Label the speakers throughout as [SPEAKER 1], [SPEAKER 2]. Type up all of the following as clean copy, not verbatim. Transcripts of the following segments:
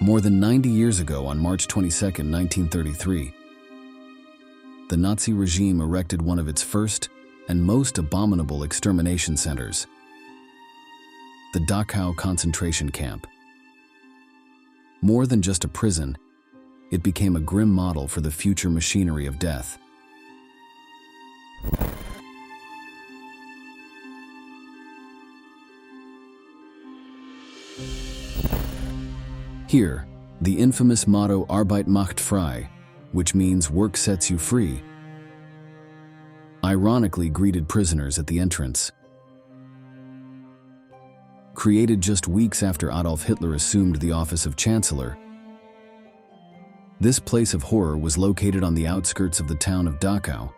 [SPEAKER 1] More than 90 years ago, on March 22, 1933, the Nazi regime erected one of its first and most abominable extermination centers, the Dachau concentration camp. More than just a prison, it became a grim model for the future machinery of death. Here, the infamous motto Arbeit macht frei, which means work sets you free, ironically greeted prisoners at the entrance. Created just weeks after Adolf Hitler assumed the office of Chancellor, this place of horror was located on the outskirts of the town of Dachau,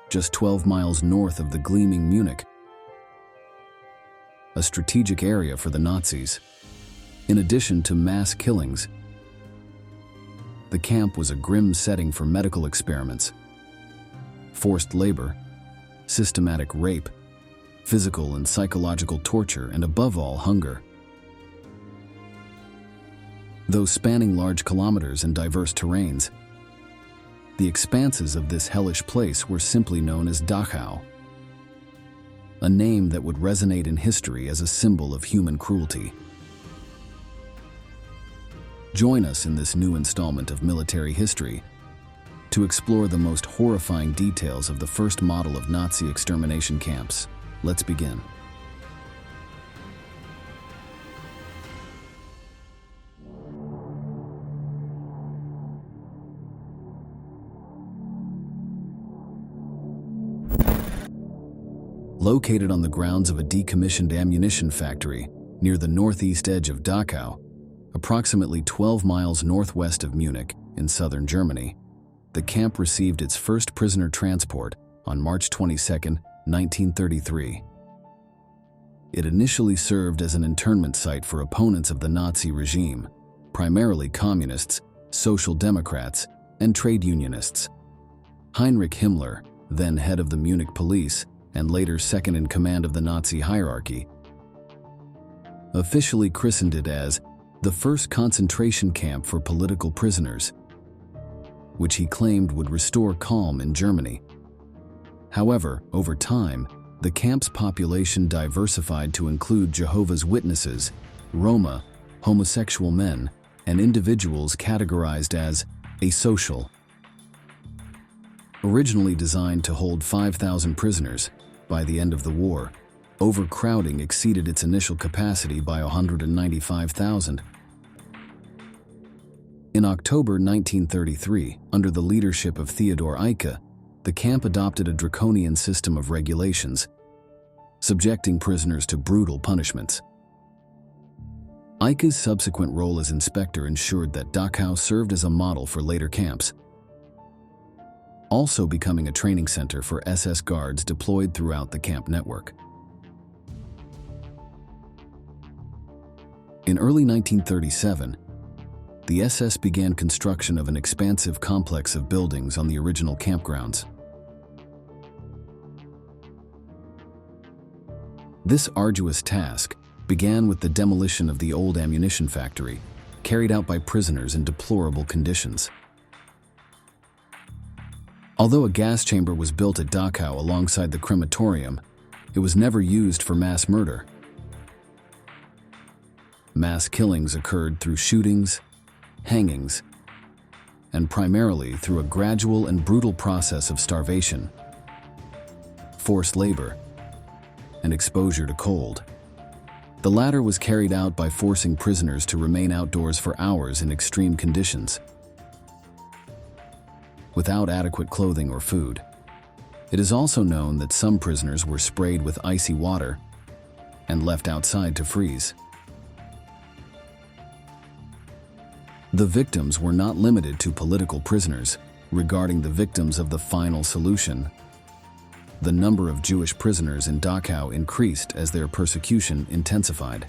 [SPEAKER 1] just 12 miles north of the gleaming Munich, a strategic area for the Nazis. In addition to mass killings, the camp was a grim setting for medical experiments, forced labor, systematic rape, physical and psychological torture, and above all, hunger. Though spanning large kilometers and diverse terrains, the expanses of this hellish place were simply known as Dachau, a name that would resonate in history as a symbol of human cruelty. Join us in this new installment of military history to explore the most horrifying details of the first model of Nazi extermination camps. Let's begin. Located on the grounds of a decommissioned ammunition factory near the northeast edge of Dachau, approximately 12 miles northwest of Munich in southern Germany, the camp received its first prisoner transport on March 22, 1933. It initially served as an internment site for opponents of the Nazi regime, primarily communists, social democrats, and trade unionists. Heinrich Himmler, then head of the Munich police and later second in command of the Nazi hierarchy, officially christened it as the first concentration camp for political prisoners, which he claimed would restore calm in Germany. However, over time, the camp's population diversified to include Jehovah's Witnesses, Roma, homosexual men, and individuals categorized as asocial. Originally designed to hold 5,000 prisoners, by the end of the war, overcrowding exceeded its initial capacity by 195,000. In October 1933, under the leadership of Theodor Eicke, the camp adopted a draconian system of regulations, subjecting prisoners to brutal punishments. Eicke's subsequent role as inspector ensured that Dachau served as a model for later camps, also becoming a training center for SS guards deployed throughout the camp network. In early 1937, the SS began construction of an expansive complex of buildings on the original campgrounds. This arduous task began with the demolition of the old ammunition factory, carried out by prisoners in deplorable conditions. Although a gas chamber was built at Dachau alongside the crematorium, it was never used for mass murder. Mass killings occurred through shootings, hangings, and primarily through a gradual and brutal process of starvation, forced labor, and exposure to cold. The latter was carried out by forcing prisoners to remain outdoors for hours in extreme conditions, without adequate clothing or food. It is also known that some prisoners were sprayed with icy water and left outside to freeze. The victims were not limited to political prisoners. Regarding the victims of the final solution, the number of Jewish prisoners in Dachau increased as their persecution intensified.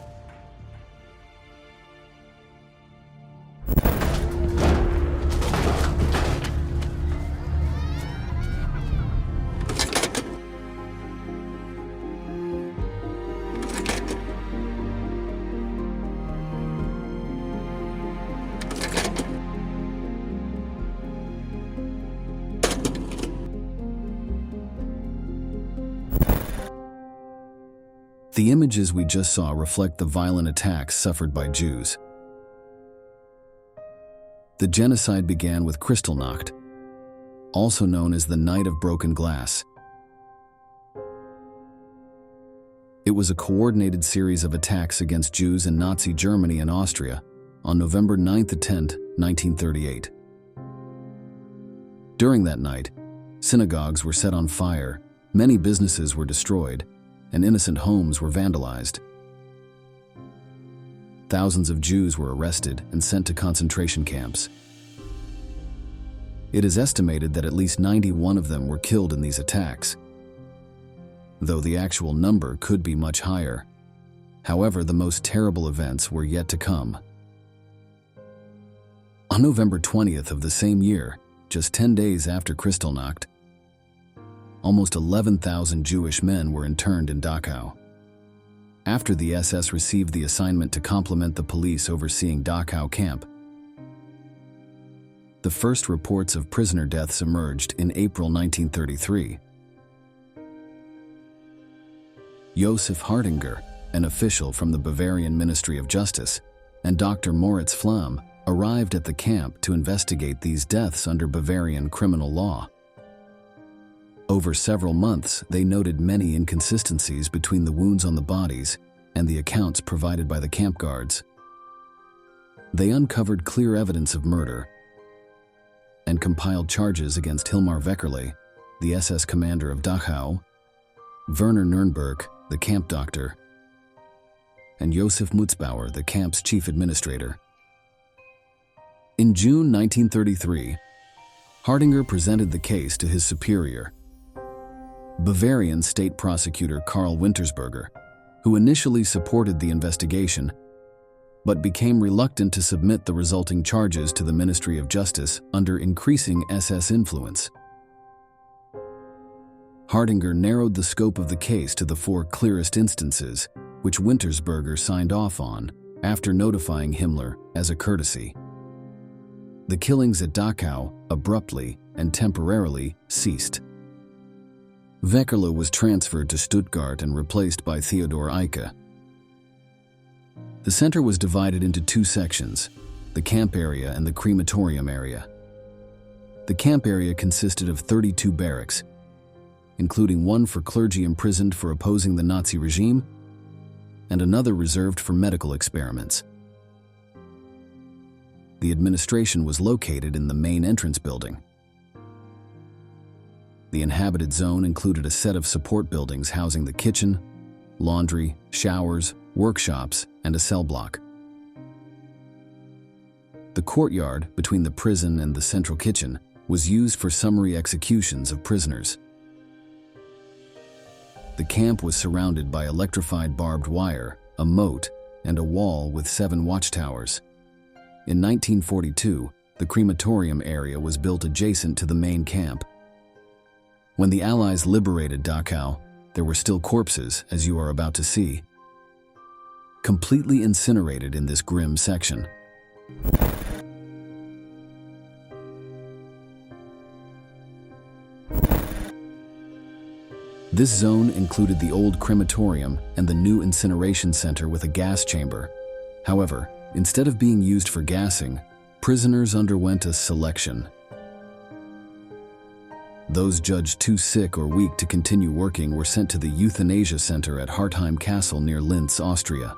[SPEAKER 1] The images we just saw reflect the violent attacks suffered by Jews. The genocide began with Kristallnacht, also known as the Night of Broken Glass. It was a coordinated series of attacks against Jews in Nazi Germany and Austria on November 9th to 10th, 1938. During that night, synagogues were set on fire, many businesses were destroyed, and innocent homes were vandalized. Thousands of Jews were arrested and sent to concentration camps. It is estimated that at least 91 of them were killed in these attacks, though the actual number could be much higher. However, the most terrible events were yet to come. On November 20th of the same year, just 10 days after Kristallnacht, almost 11,000 Jewish men were interned in Dachau. After the SS received the assignment to complement the police overseeing Dachau camp, the first reports of prisoner deaths emerged in April 1933. Josef Hardinger, an official from the Bavarian Ministry of Justice, and Dr. Moritz Flamm arrived at the camp to investigate these deaths under Bavarian criminal law. Over several months, they noted many inconsistencies between the wounds on the bodies and the accounts provided by the camp guards. They uncovered clear evidence of murder and compiled charges against Hilmar Weckerle, the SS commander of Dachau, Werner Nürnberg, the camp doctor, and Josef Mutzbauer, the camp's chief administrator. In June 1933, Hardinger presented the case to his superior, Bavarian state prosecutor Karl Wintersberger, who initially supported the investigation but became reluctant to submit the resulting charges to the Ministry of Justice under increasing SS influence. Hardinger narrowed the scope of the case to the 4 clearest instances, which Wintersberger signed off on after notifying Himmler as a courtesy. The killings at Dachau abruptly and temporarily ceased. Weckerle was transferred to Stuttgart and replaced by Theodor Eicke. The center was divided into 2 sections, the camp area and the crematorium area. The camp area consisted of 32 barracks, including one for clergy imprisoned for opposing the Nazi regime and another reserved for medical experiments. The administration was located in the main entrance building. The inhabited zone included a set of support buildings housing the kitchen, laundry, showers, workshops, and a cell block. The courtyard between the prison and the central kitchen was used for summary executions of prisoners. The camp was surrounded by electrified barbed wire, a moat, and a wall with 7 watchtowers. In 1942, the crematorium area was built adjacent to the main camp. When the Allies liberated Dachau, there were still corpses, as you are about to see, completely incinerated in this grim section. This zone included the old crematorium and the new incineration center with a gas chamber. However, instead of being used for gassing, prisoners underwent a selection. Those judged too sick or weak to continue working were sent to the euthanasia center at Hartheim Castle near Linz, Austria.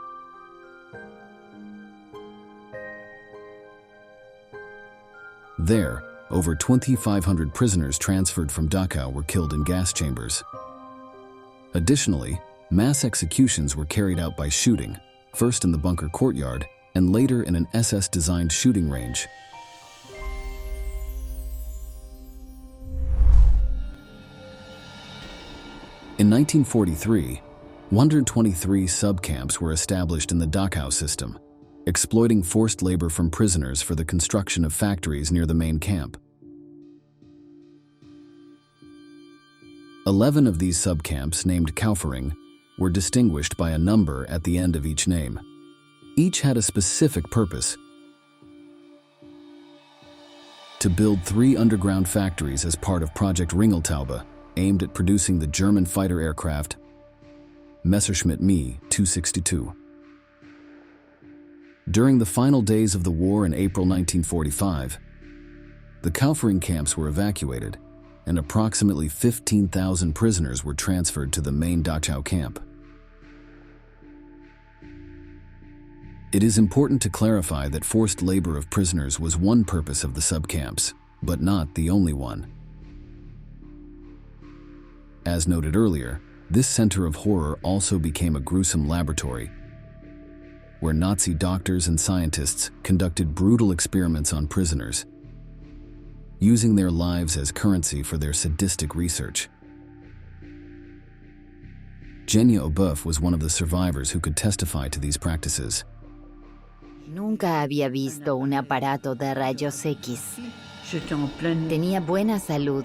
[SPEAKER 1] There, over 2,500 prisoners transferred from Dachau were killed in gas chambers. Additionally, mass executions were carried out by shooting, first in the bunker courtyard and later in an SS-designed shooting range. In 1943, 123 subcamps were established in the Dachau system, exploiting forced labor from prisoners for the construction of factories near the main camp. 11 of these subcamps, named Kaufering, were distinguished by a number at the end of each name. Each had a specific purpose: to build 3 underground factories as part of Project Ringeltaube, aimed at producing the German fighter aircraft Messerschmitt Me 262. During the final days of the war in April 1945, the Kaufering camps were evacuated, and approximately 15,000 prisoners were transferred to the main Dachau camp. It is important to clarify that forced labor of prisoners was one purpose of the subcamps, but not the only one. As noted earlier, this center of horror also became a gruesome laboratory, where Nazi doctors and scientists conducted brutal experiments on prisoners, using their lives as currency for their sadistic research. Genia Obuff was one of the survivors who could testify to these practices.
[SPEAKER 2] Nunca había visto un aparato de rayos X. Tenía buena salud.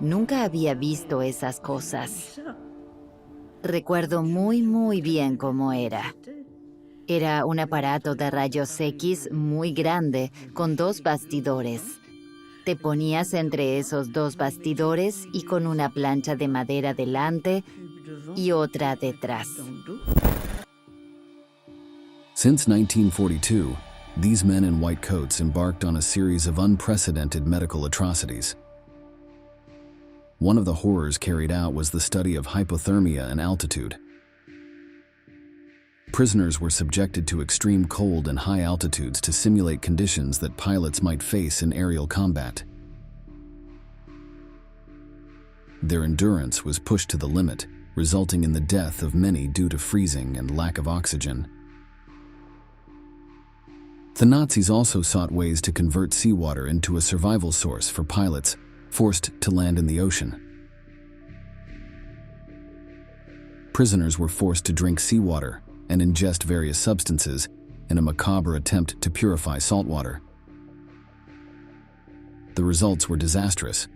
[SPEAKER 2] Nunca había visto esas cosas. Recuerdo muy bien cómo era. Era un aparato de rayos X muy grande, con 2 bastidores. Te ponías entre esos 2 bastidores y con una plancha de madera delante y otra detrás.
[SPEAKER 1] Since 1942, these men in white coats embarked on a series of unprecedented medical atrocities. One of the horrors carried out was the study of hypothermia and altitude. Prisoners were subjected to extreme cold and high altitudes to simulate conditions that pilots might face in aerial combat. Their endurance was pushed to the limit, resulting in the death of many due to freezing and lack of oxygen. The Nazis also sought ways to convert seawater into a survival source for pilots forced to land in the ocean. Prisoners were forced to drink seawater and ingest various substances in a macabre attempt to purify saltwater. The results were disastrous.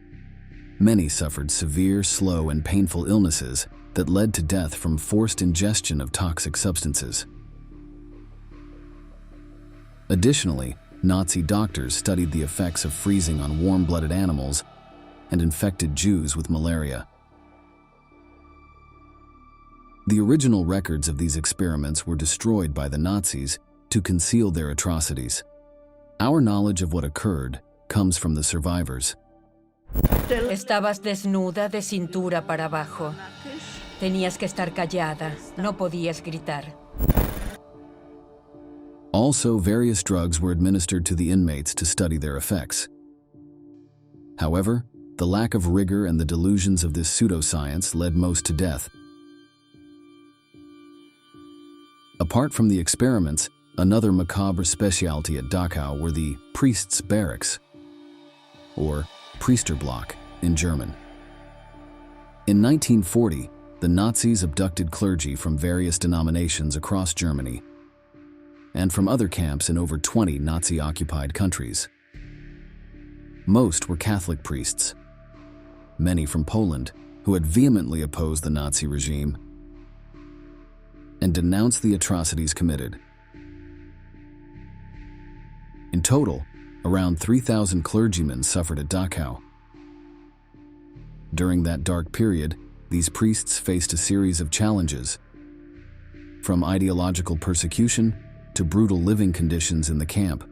[SPEAKER 1] Many suffered severe, slow, and painful illnesses that led to death from forced ingestion of toxic substances. Additionally, Nazi doctors studied the effects of freezing on warm-blooded animals and infected Jews with malaria. The original records of these experiments were destroyed by the Nazis to conceal their atrocities. Our knowledge of what occurred comes from the survivors.
[SPEAKER 3] Estabas desnuda de cintura para abajo. Tenías que estar callada, no podías gritar.
[SPEAKER 1] Also, various drugs were administered to the inmates to study their effects. However, the lack of rigor and the delusions of this pseudoscience led most to death. Apart from the experiments, another macabre specialty at Dachau were the priests' barracks, or Priesterblock in German. In 1940, the Nazis abducted clergy from various denominations across Germany and from other camps in over 20 Nazi-occupied countries. Most were Catholic priests, many from Poland, who had vehemently opposed the Nazi regime and denounced the atrocities committed. In total, around 3,000 clergymen suffered at Dachau. During that dark period, these priests faced a series of challenges, from ideological persecution to brutal living conditions in the camp.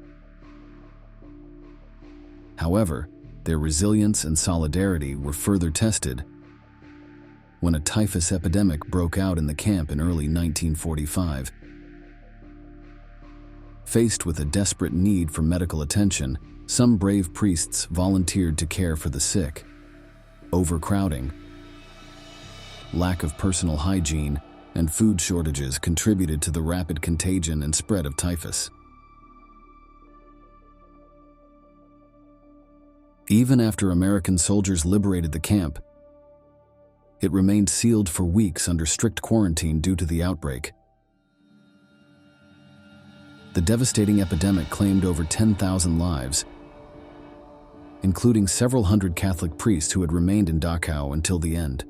[SPEAKER 1] However, their resilience and solidarity were further tested when a typhus epidemic broke out in the camp in early 1945. Faced with a desperate need for medical attention, some brave priests volunteered to care for the sick. Overcrowding, lack of personal hygiene, and food shortages contributed to the rapid contagion and spread of typhus. Even after American soldiers liberated the camp, it remained sealed for weeks under strict quarantine due to the outbreak. The devastating epidemic claimed over 10,000 lives, including several hundred Catholic priests who had remained in Dachau until the end.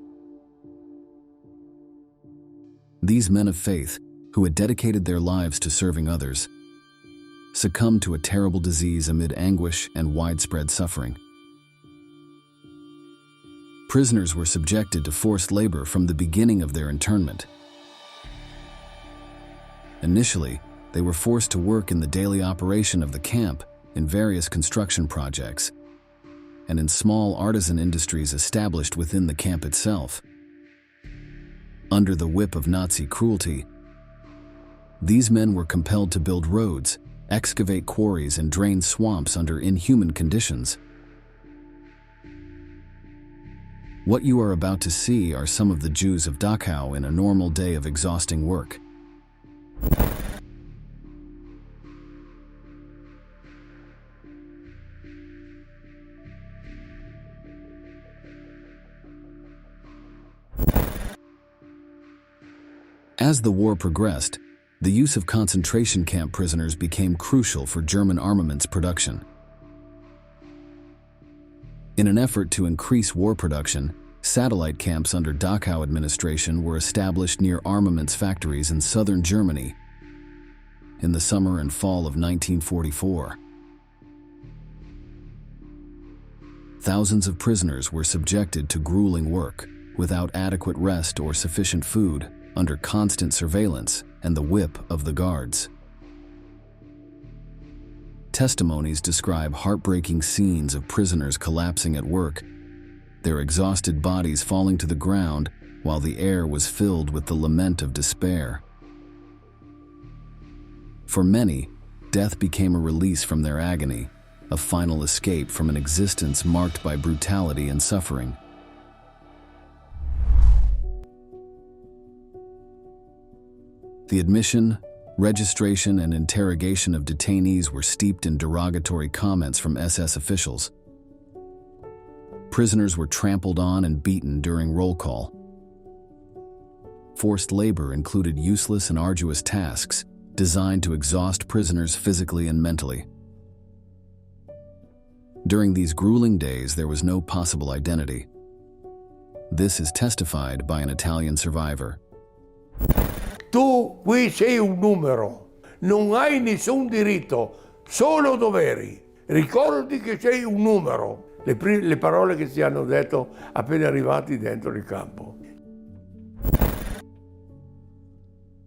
[SPEAKER 1] These men of faith, who had dedicated their lives to serving others, succumbed to a terrible disease amid anguish and widespread suffering. Prisoners were subjected to forced labor from the beginning of their internment. Initially, they were forced to work in the daily operation of the camp in various construction projects and in small artisan industries established within the camp itself. Under the whip of Nazi cruelty, these men were compelled to build roads, excavate quarries, and drain swamps under inhuman conditions. What you are about to see are some of the Jews of Dachau in a normal day of exhausting work. As the war progressed, the use of concentration camp prisoners became crucial for German armaments production. In an effort to increase war production, satellite camps under Dachau administration were established near armaments factories in southern Germany in the summer and fall of 1944. Thousands of prisoners were subjected to grueling work, without adequate rest or sufficient food, under constant surveillance and the whip of the guards. Testimonies describe heartbreaking scenes of prisoners collapsing at work, their exhausted bodies falling to the ground while the air was filled with the lament of despair. For many, death became a release from their agony, a final escape from an existence marked by brutality and suffering. The admission, registration, and interrogation of detainees were steeped in derogatory comments from SS officials. Prisoners were trampled on and beaten during roll call. Forced labor included useless and arduous tasks designed to exhaust prisoners physically and mentally. During these grueling days, there was no possible identity. This is testified by an Italian survivor.
[SPEAKER 4] Tu qui sei un numero, non hai nessun diritto, solo doveri. Ricordati che sei un numero. Le parole che si hanno detto appena arrivati dentro il campo.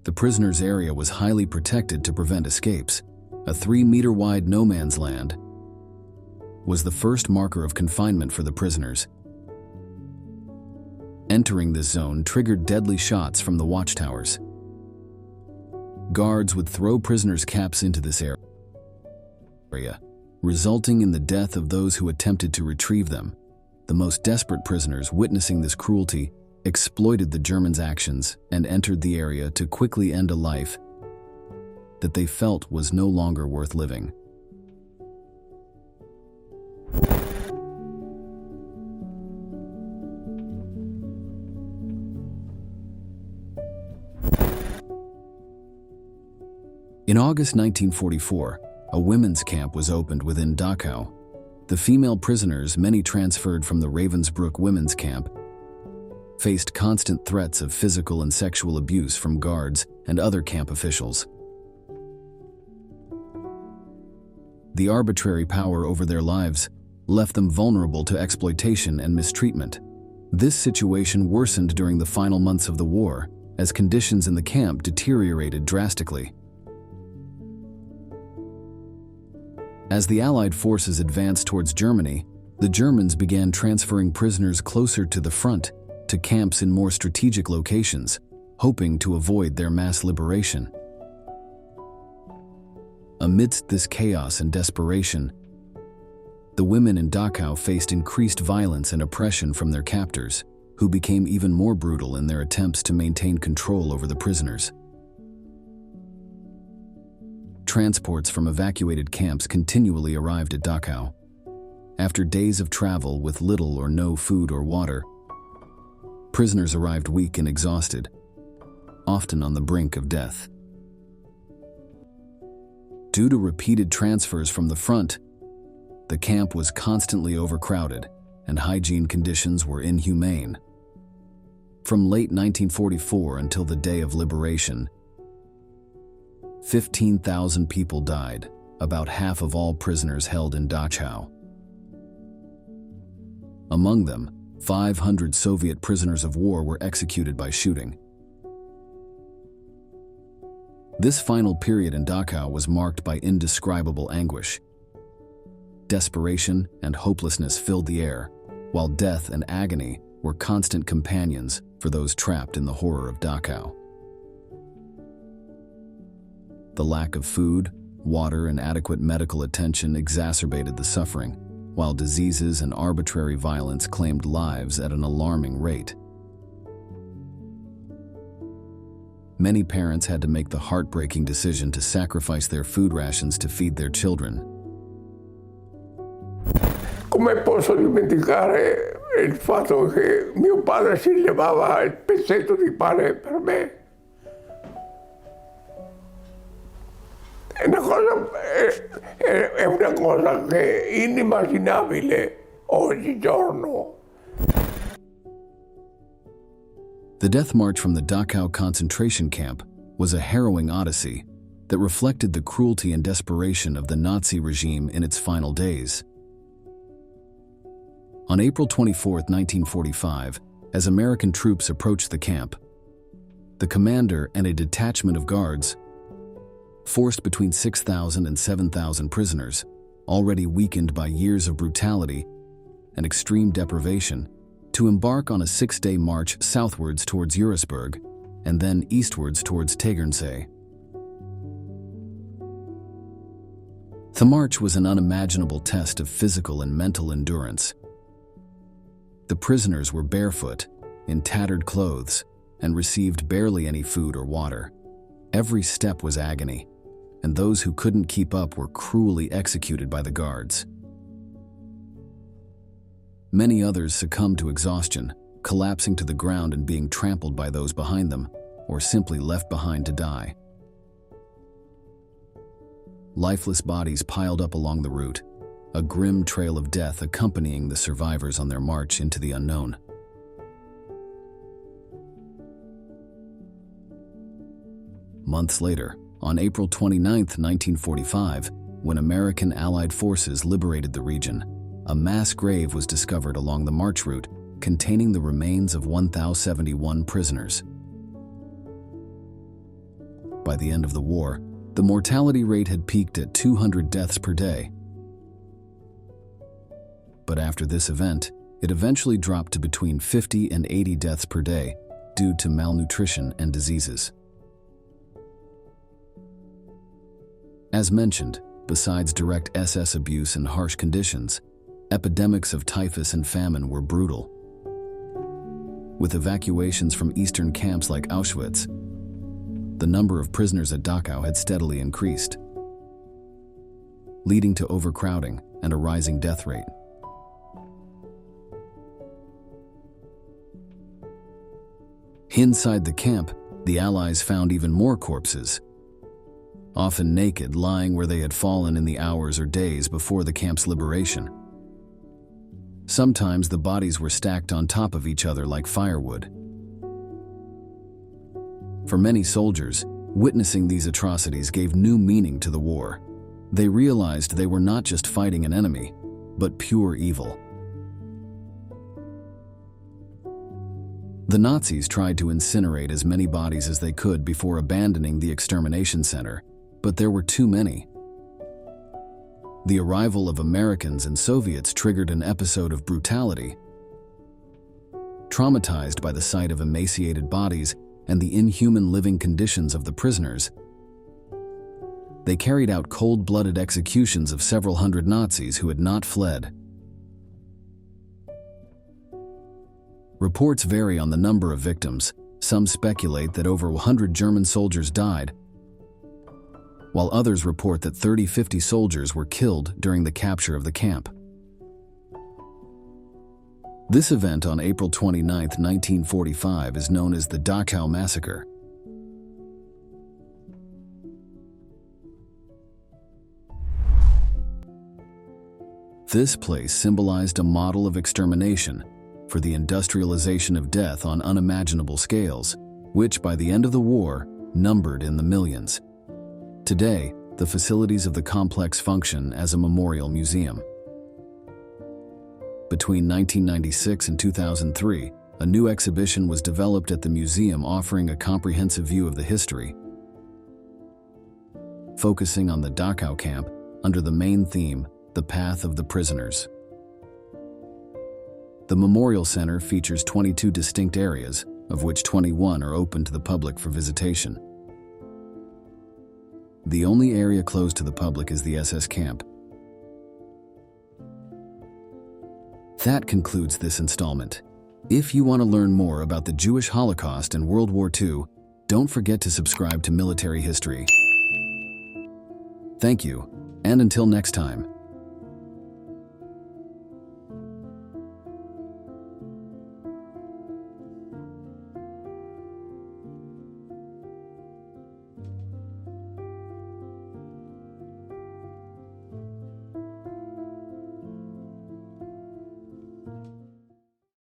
[SPEAKER 1] The prisoners' area was highly protected to prevent escapes. A 3-meter-wide no man's land was the first marker of confinement for the prisoners. Entering this zone triggered deadly shots from the watchtowers. Guards would throw prisoners' caps into this area, resulting in the death of those who attempted to retrieve them. The most desperate prisoners witnessing this cruelty exploited the Germans' actions and entered the area to quickly end a life that they felt was no longer worth living. In August 1944, a women's camp was opened within Dachau. The female prisoners, many transferred from the Ravensbrück women's camp, faced constant threats of physical and sexual abuse from guards and other camp officials. The arbitrary power over their lives left them vulnerable to exploitation and mistreatment. This situation worsened during the final months of the war, as conditions in the camp deteriorated drastically. As the Allied forces advanced towards Germany, the Germans began transferring prisoners closer to the front, to camps in more strategic locations, hoping to avoid their mass liberation. Amidst this chaos and desperation, the women in Dachau faced increased violence and oppression from their captors, who became even more brutal in their attempts to maintain control over the prisoners. Transports from evacuated camps continually arrived at Dachau. After days of travel with little or no food or water, prisoners arrived weak and exhausted, often on the brink of death. Due to repeated transfers from the front, the camp was constantly overcrowded and hygiene conditions were inhumane. From late 1944 until the day of liberation, 15,000 people died, about half of all prisoners held in Dachau. Among them, 500 Soviet prisoners of war were executed by shooting. This final period in Dachau was marked by indescribable anguish. Desperation and hopelessness filled the air, while death and agony were constant companions for those trapped in the horror of Dachau. The lack of food, water, and adequate medical attention exacerbated the suffering, while diseases and arbitrary violence claimed lives at an alarming rate. Many parents had to make the heartbreaking decision to sacrifice their food rations to feed their children.
[SPEAKER 4] Come posso dimenticare il fatto che mio padre si levava il pezzetto di pane per me? È una cosa che è inimmaginabile oggigiorno.
[SPEAKER 1] The death march from the Dachau concentration camp was a harrowing odyssey that reflected the cruelty and desperation of the Nazi regime in its final days. On April 24, 1945, as American troops approached the camp, the commander and a detachment of guards forced between 6,000 and 7,000 prisoners, already weakened by years of brutality and extreme deprivation, to embark on a 6-day march southwards towards Eurasburg and then eastwards towards Tegernsee. The march was an unimaginable test of physical and mental endurance. The prisoners were barefoot, in tattered clothes, and received barely any food or water. Every step was agony, and those who couldn't keep up were cruelly executed by the guards. Many others succumbed to exhaustion, collapsing to the ground and being trampled by those behind them, or simply left behind to die. Lifeless bodies piled up along the route, a grim trail of death accompanying the survivors on their march into the unknown. Months later, on April 29, 1945, when American Allied forces liberated the region, a mass grave was discovered along the march route containing the remains of 1,071 prisoners. By the end of the war, the mortality rate had peaked at 200 deaths per day. But after this event, it eventually dropped to between 50 and 80 deaths per day due to malnutrition and diseases. As mentioned, besides direct SS abuse and harsh conditions, epidemics of typhus and famine were brutal. With evacuations from eastern camps like Auschwitz, the number of prisoners at Dachau had steadily increased, leading to overcrowding and a rising death rate. Inside the camp, the Allies found even more corpses, often naked, lying where they had fallen in the hours or days before the camp's liberation. Sometimes the bodies were stacked on top of each other like firewood. For many soldiers, witnessing these atrocities gave new meaning to the war. They realized they were not just fighting an enemy, but pure evil. The Nazis tried to incinerate as many bodies as they could before abandoning the extermination center, but there were too many. The arrival of Americans and Soviets triggered an episode of brutality. Traumatized by the sight of emaciated bodies and the inhuman living conditions of the prisoners, they carried out cold-blooded executions of several hundred Nazis who had not fled. Reports vary on the number of victims. Some speculate that over 100 German soldiers died, while others report that 30-50 soldiers were killed during the capture of the camp. This event on April 29, 1945 is known as the Dachau Massacre. This place symbolized a model of extermination for the industrialization of death on unimaginable scales, which by the end of the war numbered in the millions. Today, the facilities of the complex function as a memorial museum. Between 1996 and 2003, a new exhibition was developed at the museum offering a comprehensive view of the history, focusing on the Dachau camp under the main theme, The Path of the Prisoners. The Memorial Center features 22 distinct areas, of which 21 are open to the public for visitation. The only area closed to the public is the SS camp. That concludes this installment. If you want to learn more about the Jewish Holocaust and World War II, don't forget to subscribe to Military History. Thank you, and until next time.